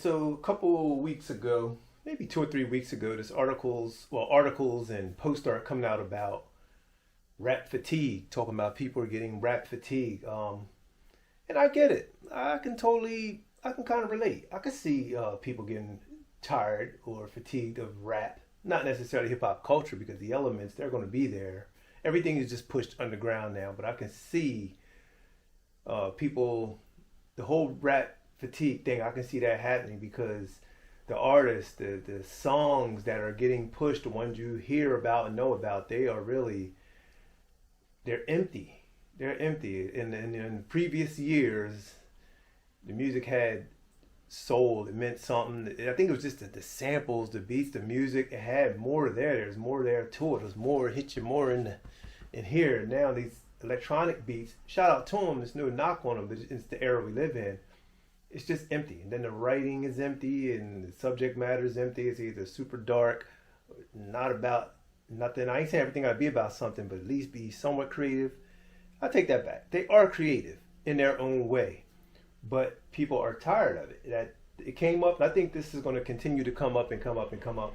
So a couple weeks ago, maybe 2 or 3 weeks ago, this articles and posts are coming out about rap fatigue, talking about people are getting rap fatigue. And I get it. I can kind of relate. I can see people getting tired or fatigued of rap. Not necessarily hip hop culture because the elements, they're going to be there. Everything is just pushed underground now, but I can see people, the whole rap fatigue thing, I can see that happening because the artists, the songs that are getting pushed, the ones you hear about and know about, they are really, they're empty. They're empty. In previous years, the music had soul. It meant something. I think it was just the samples, the beats, the music. It had more there. There's more there to it. There's more, it hit you more in here. Now these electronic beats, shout out to them, there's no knock on them, but it's the era we live in. It's just empty. And then the writing is empty and the subject matter is empty. It's either super dark, not about nothing. I ain't saying everything gotta be about something, but at least be somewhat creative. I take that back. They are creative in their own way, but people are tired of it. That it came up, and I think this is going to continue to come up and come up and come up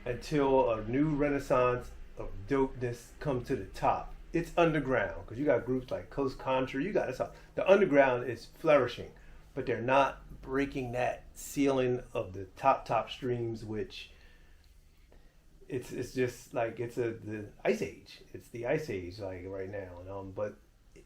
until a new renaissance of dopeness comes to the top. It's underground because you got groups like Coast Contra. You got the underground is flourishing, but they're not breaking that ceiling of the top streams, which it's just like it's the ice age. It's the ice age like right now, but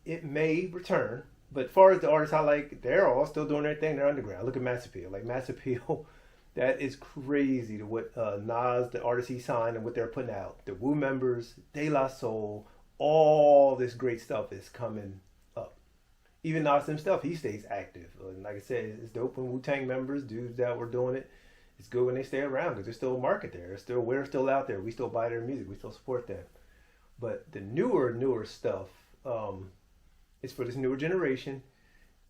it may return. But as far as the artists I like, they're all still doing their thing. They're underground. Look at Mass Appeal. Like Mass Appeal, that is crazy to what Nas, the artist he signed, and what they're putting out. The Wu members, De La Soul, all this great stuff is coming up. Even Nas himself, he stays active. And like I said, it's dope when Wu-Tang members, dudes that were doing it, it's good when they stay around because there's still a market there. We're still out there. We still buy their music. We still support them. But the newer stuff, it's for this newer generation,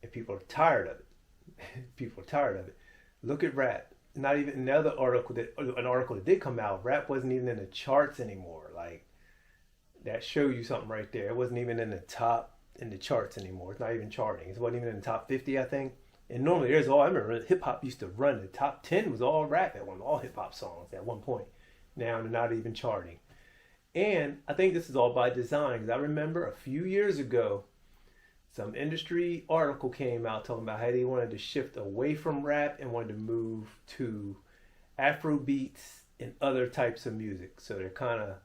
and people are tired of it. People are tired of it. Look at rap. Not even another article an article that did come out. Rap wasn't even in the charts anymore. Like that show you something right there. It wasn't even in the charts anymore. It's not even charting. It wasn't even in the top 50, I think. And normally there's I remember hip hop used to run. The top 10 was all rap at all hip hop songs at one point. Now they're not even charting. And I think this is all by design because I remember a few years ago, some industry article came out talking about how they wanted to shift away from rap and wanted to move to Afro beats and other types of music. So they're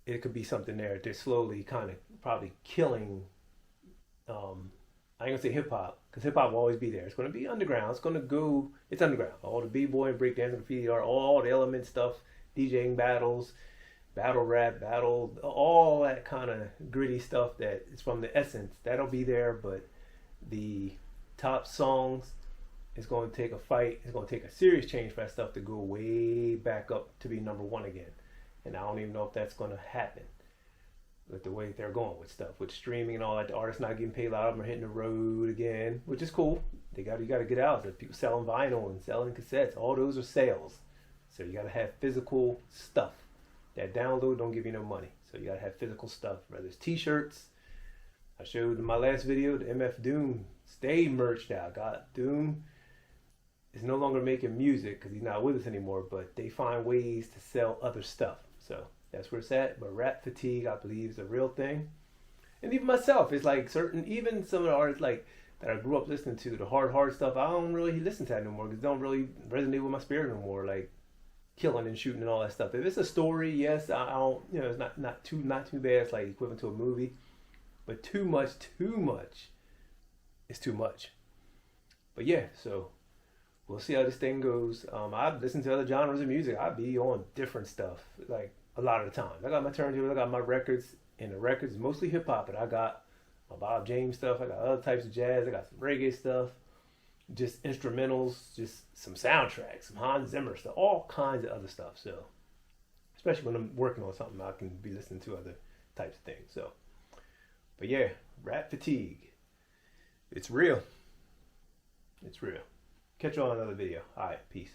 it could be something there. They're slowly kind of probably killing, I ain't gonna say hip hop, because hip hop will always be there. It's gonna be underground. It's underground. All the B-boy and breakdancing, graffiti art, all the element stuff, DJing battles, battle rap, all that kind of gritty stuff that is from the essence. That'll be there, but the top songs is going to take a fight. It's going to take a serious change for that stuff to go way back up to be number one again. And I don't even know if that's going to happen with the way they're going with stuff, with streaming and all that. The artists not getting paid, a lot of them are hitting the road again, which is cool. You got to get out. There's people selling vinyl and selling cassettes. All those are sales. So you got to have physical stuff. That download don't give you no money. So you gotta have physical stuff, whether it's t-shirts. I showed in my last video, the MF Doom stay merched out. Doom is no longer making music because he's not with us anymore, but they find ways to sell other stuff. So that's where it's at. But rap fatigue, I believe, is a real thing. And even myself, it's like even some of the artists like that I grew up listening to, the hard stuff, I don't really listen to that no more because it don't really resonate with my spirit no more. Like killing and shooting and all that stuff. If it's a story, yes, I don't, it's not too bad. It's like equivalent to a movie, but too much is too much. But yeah, so we'll see how this thing goes. I listen to other genres of music. I be on different stuff like a lot of the time. I got my turntables, I got my records, and the records is mostly hip hop, but I got my Bob James stuff. I got other types of jazz. I got some reggae stuff. Just instrumentals, just some soundtracks, some Hans Zimmer stuff, all kinds of other stuff. So, especially when I'm working on something, I can be listening to other types of things. So, but yeah, rap fatigue. It's real. It's real. Catch you on another video. All right, peace.